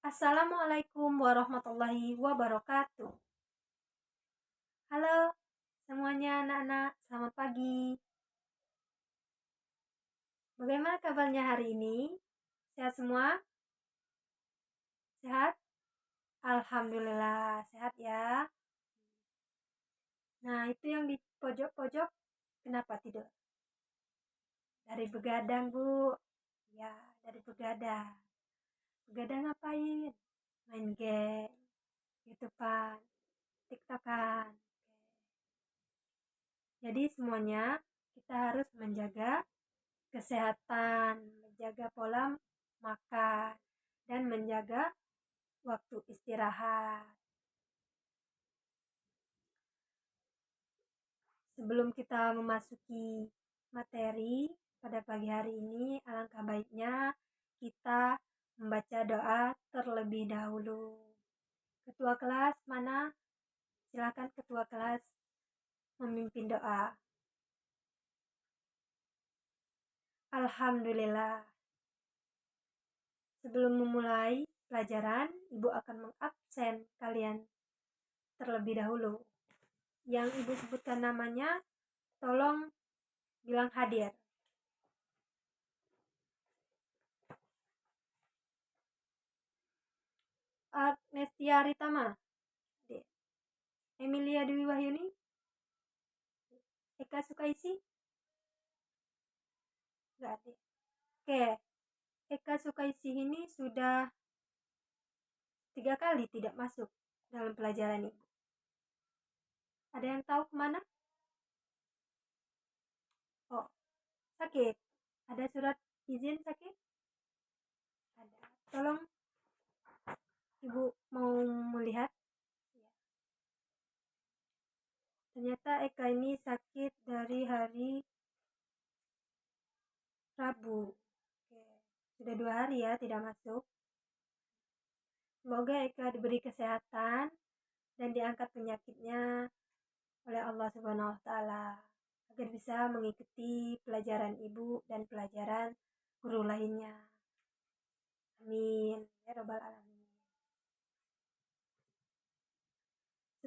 Assalamualaikum warahmatullahi wabarakatuh. Halo semuanya anak-anak, selamat pagi. Bagaimana kabarnya hari ini? Sehat semua? Sehat? Alhamdulillah, sehat ya. Nah, itu yang di pojok-pojok, kenapa tidur? Dari begadang, Bu. Ya, dari begadang. Begadang ngapain? Main game, YouTubean, TikTokan. Jadi semuanya kita harus menjaga kesehatan, menjaga pola makan, dan menjaga waktu istirahat. Sebelum kita memasuki materi pada pagi hari ini, alangkah baiknya kita membaca doa terlebih dahulu. Ketua kelas mana? Silakan ketua kelas memimpin doa. Alhamdulillah. Sebelum memulai pelajaran, Ibu akan mengabsen kalian terlebih dahulu. Yang Ibu sebutkan namanya, tolong bilang hadir. Agnestia Ritama, Emilia Dewi Wahyuni, Eka Sukaisi, nggak ada. Oke, Eka Sukaisi ini sudah 3 kali tidak masuk dalam pelajaran Ibu. Ada yang tahu kemana? Oh, sakit. Ada surat izin sakit? Ada. Tolong Ibu mau melihat. Ternyata Eka ini sakit dari hari Rabu. Oke. Sudah 2 hari ya tidak masuk. Semoga Eka diberi kesehatan dan diangkat penyakitnya oleh Allah Subhanahu wa taala agar bisa mengikuti pelajaran Ibu dan pelajaran guru lainnya. Amin ya rabbal alamin.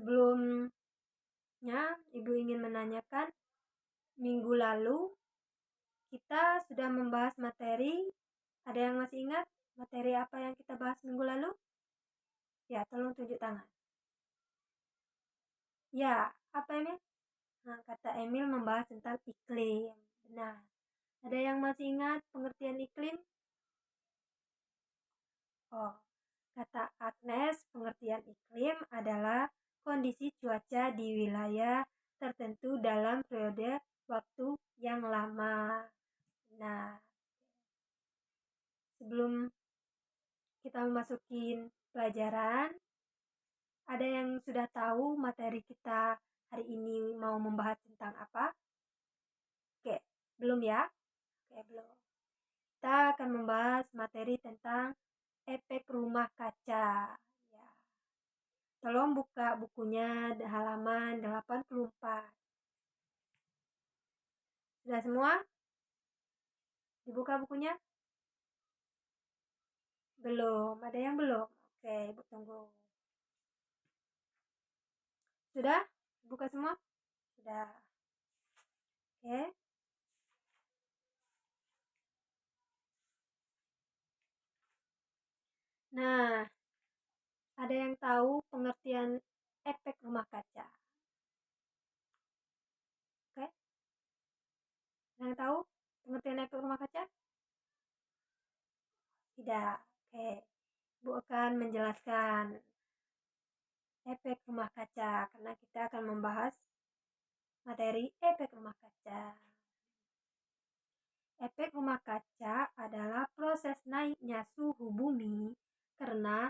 Sebelumnya Ibu ingin menanyakan, minggu lalu kita sudah membahas materi. Ada yang masih ingat materi apa yang kita bahas minggu lalu? Ya, tolong tunjuk tangan. Ya, apa ini? Nah, kata Emil membahas tentang iklim. Benar. Ada yang masih ingat pengertian iklim? Oh, kata Agnes, pengertian iklim adalah kondisi cuaca di wilayah tertentu dalam periode waktu yang lama. Nah, sebelum kita memasukin pelajaran, ada yang sudah tahu materi kita hari ini mau membahas tentang apa? Oke, belum ya? Oke, belum. Kita akan membahas materi tentang efek rumah kaca. Ya. Tolong buka bukunya di halaman 84. Sudah semua? Dibuka bukunya? Belum. Ada yang belum? Oke, Ibu tunggu. Sudah? Buka semua? Sudah. Oke. Nah, ada yang tahu pengertian efek rumah kaca? Oke. Ada yang tahu pengertian efek rumah kaca? Tidak. Oke. Ibu akan menjelaskan efek rumah kaca karena kita akan membahas materi efek rumah kaca. Efek rumah kaca adalah proses naiknya suhu bumi karena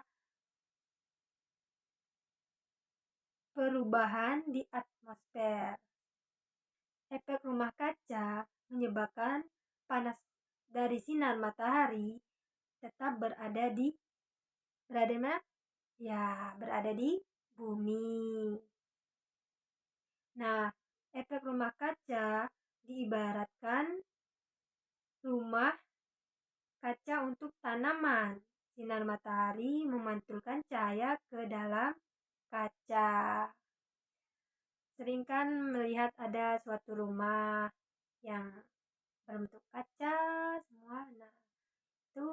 perubahan di atmosfer. Efek rumah kaca menyebabkan panas dari sinar matahari tetap berada di mana? Ya, berada di bumi. Nah, efek rumah kaca diibaratkan rumah kaca untuk tanaman, sinar matahari memantulkan cahaya ke dalam kaca. Sering kan melihat ada suatu rumah yang berbentuk kaca semua. Nah, itu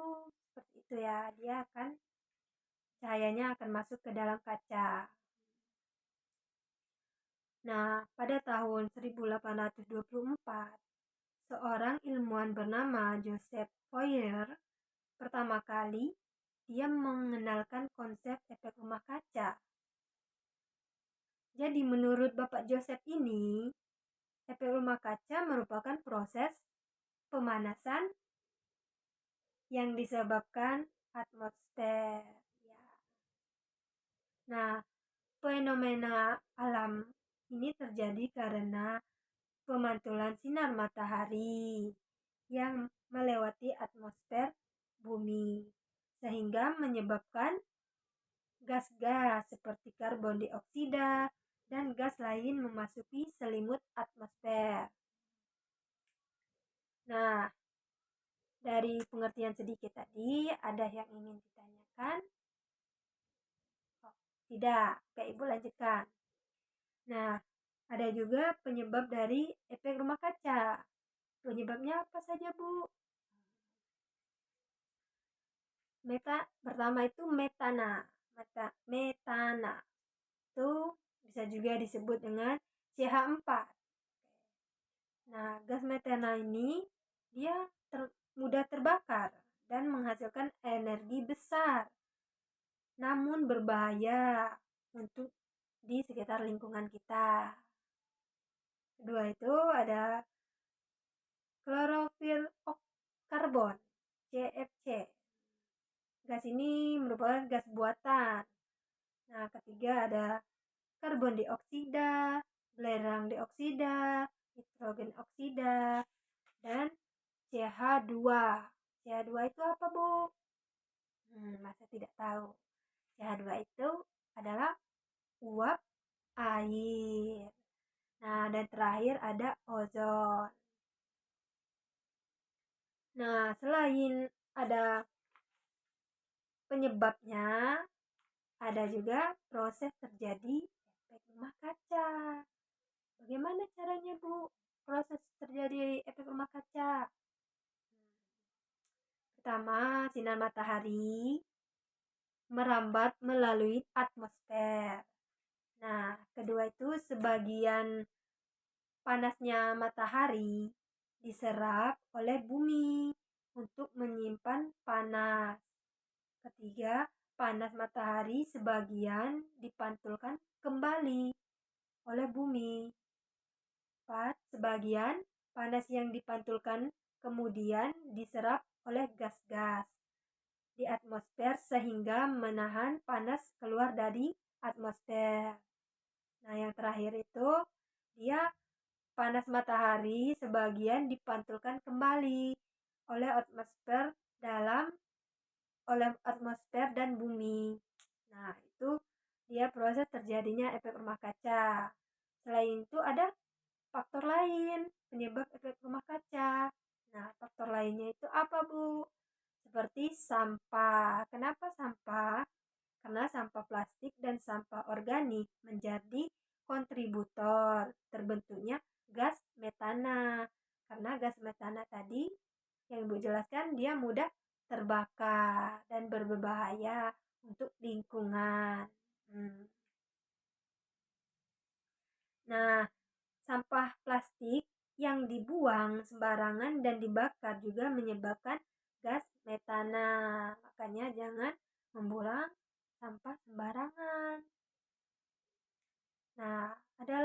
seperti itu ya, dia akan cahayanya akan masuk ke dalam kaca. Nah, pada tahun 1824, seorang ilmuwan bernama Joseph Fourier pertama kali dia mengenalkan konsep efek rumah kaca. Jadi menurut Bapak Joseph ini, efek rumah kaca merupakan proses pemanasan yang disebabkan atmosfer. Ya. Nah, fenomena alam ini terjadi karena pemantulan sinar matahari yang melewati atmosfer bumi, sehingga menyebabkan gas-gas seperti karbon dioksida dan gas lain memasuki selimut atmosfer. Nah, dari pengertian sedikit tadi, ada yang ingin ditanyakan? Oh, tidak, Kak Ibu lanjutkan. Nah, ada juga penyebab dari efek rumah kaca. Penyebabnya apa saja, Bu? Pertama itu metana. Metana itu bisa juga disebut dengan CH4. Nah, gas metana ini dia mudah terbakar dan menghasilkan energi besar, namun berbahaya untuk di sekitar lingkungan kita. Kedua itu ada klorofilokarbon, CFC. Gas ini merupakan gas buatan. Nah, ketiga ada karbon dioksida, belerang dioksida, nitrogen oksida, dan CH2. CH2 itu apa, Bu? Masa tidak tahu. CH2 itu adalah uap air. Nah, dan terakhir ada ozon. Nah, selain ada penyebabnya, ada juga proses terjadi efek rumah kaca. Bagaimana caranya, Bu? Proses terjadi efek rumah kaca. Pertama, sinar matahari merambat melalui atmosfer. Nah, kedua itu sebagian panasnya matahari diserap oleh bumi untuk menyimpan panas. Ketiga, panas matahari sebagian dipantulkan kembali oleh bumi. 4. Sebagian panas yang dipantulkan kemudian diserap oleh gas-gas di atmosfer sehingga menahan panas keluar dari atmosfer. Nah, yang terakhir itu dia panas matahari sebagian dipantulkan kembali oleh atmosfer dan bumi. Nah, itu dia proses terjadinya efek rumah kaca. Selain itu ada faktor lain penyebab efek rumah kaca. Nah, faktor lainnya itu apa, Bu? Seperti sampah. Kenapa sampah? Karena sampah plastik dan sampah organik menjadi kontributor terbentuknya gas metana. Karena gas metana tadi yang Ibu jelaskan dia mudah terbakar dan berbahaya untuk lingkungan. Nah, sampah plastik yang dibuang sembarangan dan dibakar juga menyebabkan gas metana. Makanya jangan membuang sampah sembarangan. Nah, ada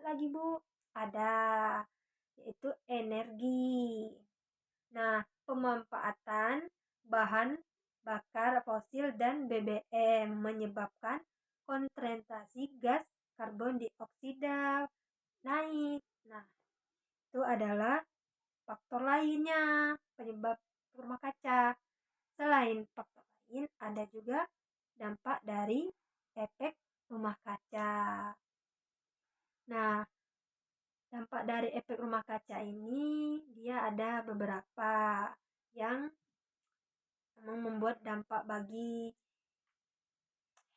lagi, Bu. Ada, yaitu energi. Nah, pemanfaatan bahan bakar fosil dan BBM menyebabkan konsentrasi gas karbon dioksida naik. Nah, itu adalah faktor lainnya penyebab rumah kaca. Selain faktor lain, ada juga dampak dari efek rumah kaca. Nah, dampak dari efek rumah kaca ini dia ada beberapa yang membuat dampak bagi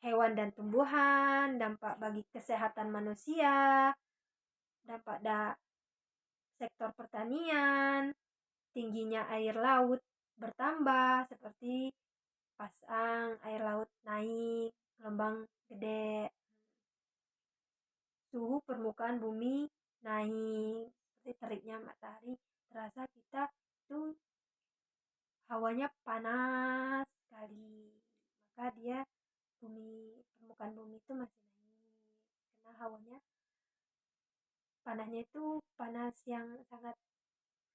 hewan dan tumbuhan, dampak bagi kesehatan manusia, dampak sektor pertanian, tingginya air laut bertambah seperti pasang air laut naik, gelombang gede, suhu permukaan bumi naik, seperti teriknya matahari, terasa kita itu hawanya panas sekali, maka dia permukaan bumi itu masih naik karena hawanya panasnya itu panas yang sangat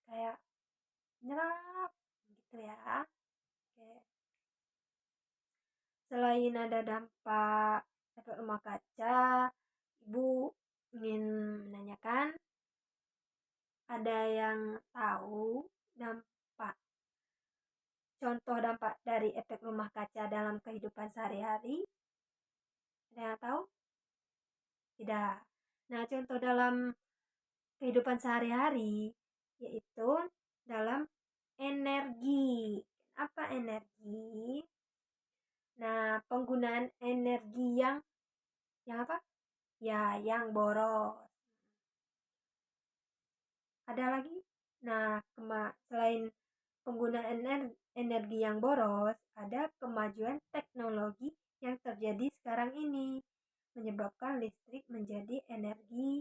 kayak nyerap gitu ya. Oke. Selain ada dampak efek rumah kaca, Ibu ingin menanyakan, ada yang tahu dampak contoh dampak dari efek rumah kaca dalam kehidupan sehari-hari? Ada yang tahu? Tidak. Nah, contoh dalam kehidupan sehari-hari yaitu dalam energi. Apa energi? Nah, penggunaan energi yang apa? Ya, yang boros. Ada lagi? Nah, selain penggunaan energi yang boros, ada kemajuan teknologi yang terjadi sekarang ini, menyebabkan listrik menjadi energi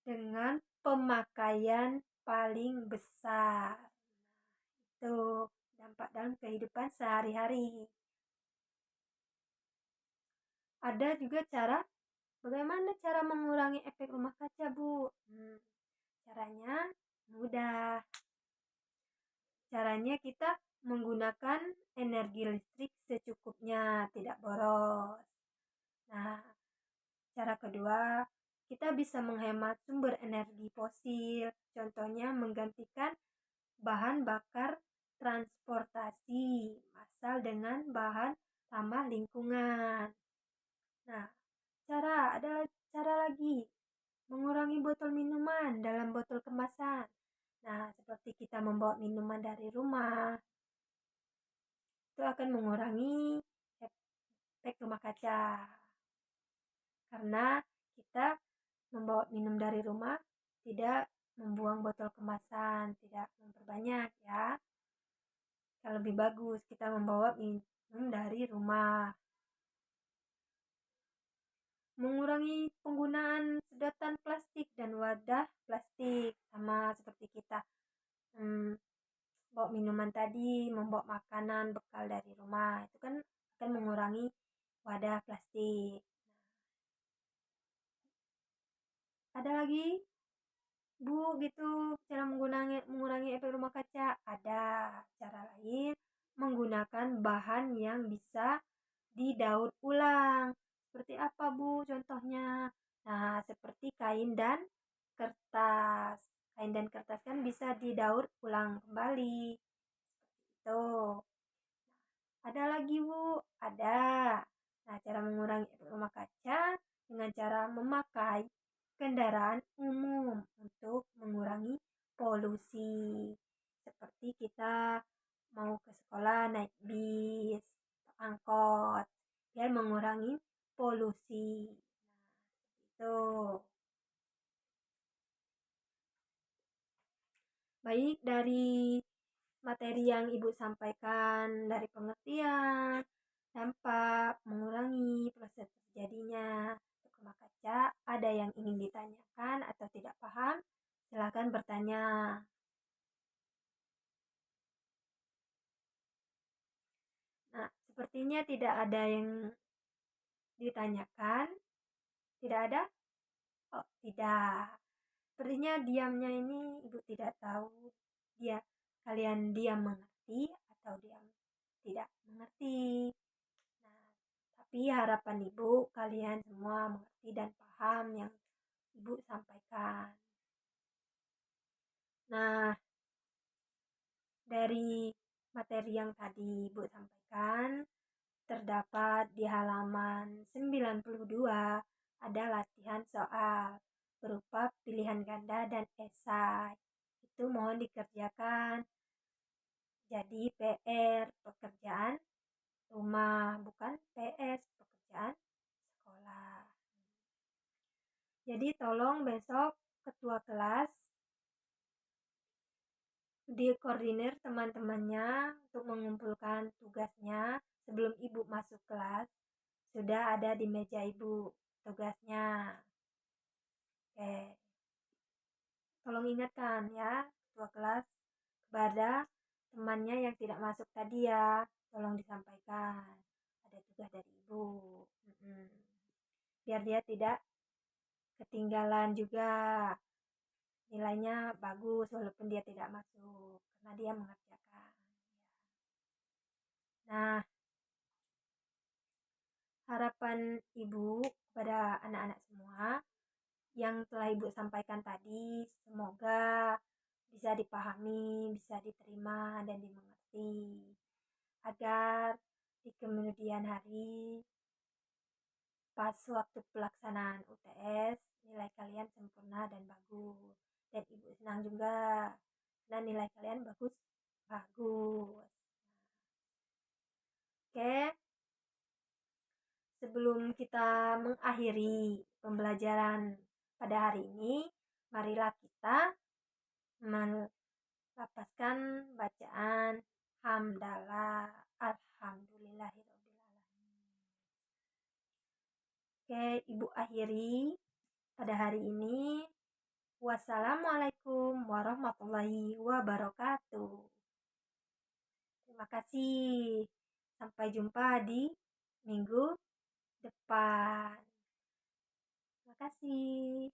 dengan pemakaian paling besar. Itu dampak dalam kehidupan sehari-hari. Ada juga bagaimana cara mengurangi efek rumah kaca, Bu? Caranya mudah. Caranya kita menggunakan energi listrik secukupnya, tidak boros. Nah, cara kedua, kita bisa menghemat sumber energi fosil. Contohnya menggantikan bahan bakar transportasi massal dengan bahan ramah lingkungan. Nah, ada cara lagi, mengurangi botol minuman dalam botol kemasan. Nah, seperti kita membawa minuman dari rumah, itu akan mengurangi efek rumah kaca. Karena kita membawa minum dari rumah, tidak membuang botol kemasan, tidak memperbanyak ya. Yang lebih bagus kita membawa minum dari rumah. Mengurangi penggunaan sedotan plastik dan wadah plastik, sama seperti kita bawa minuman tadi, membawa makanan bekal dari rumah, itu kan akan mengurangi wadah plastik. Ada lagi, Bu, gitu cara mengurangi efek rumah kaca? Ada cara lain, menggunakan bahan yang bisa didaur ulang. Seperti apa, Bu, contohnya? Nah, seperti kain dan kertas. Kain dan kertas kan bisa didaur ulang kembali. Seperti itu. Ada lagi, Bu? Ada. Nah, cara mengurangi efek rumah kaca dengan cara memakai kendaraan umum untuk mengurangi polusi. Seperti kita mau ke sekolah naik bis, angkot, biar mengurangi polusi. Nah, itu. Baik dari materi yang Ibu sampaikan, dari pengertian, dampak, mengurangi proses terjadinya rumah kaca, ada yang ingin ditanyakan atau tidak paham? Silakan bertanya. Nah, sepertinya tidak ada yang ditanyakan. Tidak ada? Oh, tidak. Sepertinya diamnya ini Ibu tidak tahu. Kalian diam mengerti atau diam tidak mengerti. Nah, tapi harapan Ibu kalian semua mengerti dan paham yang Ibu sampaikan. Nah, dari materi yang tadi Ibu sampaikan, terdapat di halaman 92 ada latihan soal berupa pilihan ganda dan esai. Itu mohon dikerjakan Jadi PR pekerjaan rumah, bukan PS pekerjaan sekolah. Jadi tolong besok ketua kelas dikoordinir teman-temannya untuk mengumpulkan tugasnya sebelum ibu masuk kelas. Sudah ada di meja ibu tugasnya. Oke. Tolong ingatkan ya ketua kelas kepada temannya yang tidak masuk tadi ya. Tolong disampaikan. Ada tugas dari ibu. Biar dia tidak ketinggalan juga. Nilainya bagus walaupun dia tidak masuk. Karena dia mengerjakan. Nah, harapan ibu kepada anak-anak semua yang telah ibu sampaikan tadi, semoga bisa dipahami, bisa diterima dan dimengerti, agar di kemudian hari pas waktu pelaksanaan UTS nilai kalian sempurna dan bagus, dan ibu senang juga karena nilai kalian bagus. Oke, sebelum kita mengakhiri pembelajaran pada hari ini, marilah kita melafazkan bacaan hamdalah alhamdulillahirobbilalamin. Oke, ibu akhiri pada hari ini. Wassalamualaikum warahmatullahi wabarakatuh. Terima kasih. Sampai jumpa di minggu depan. Terima kasih.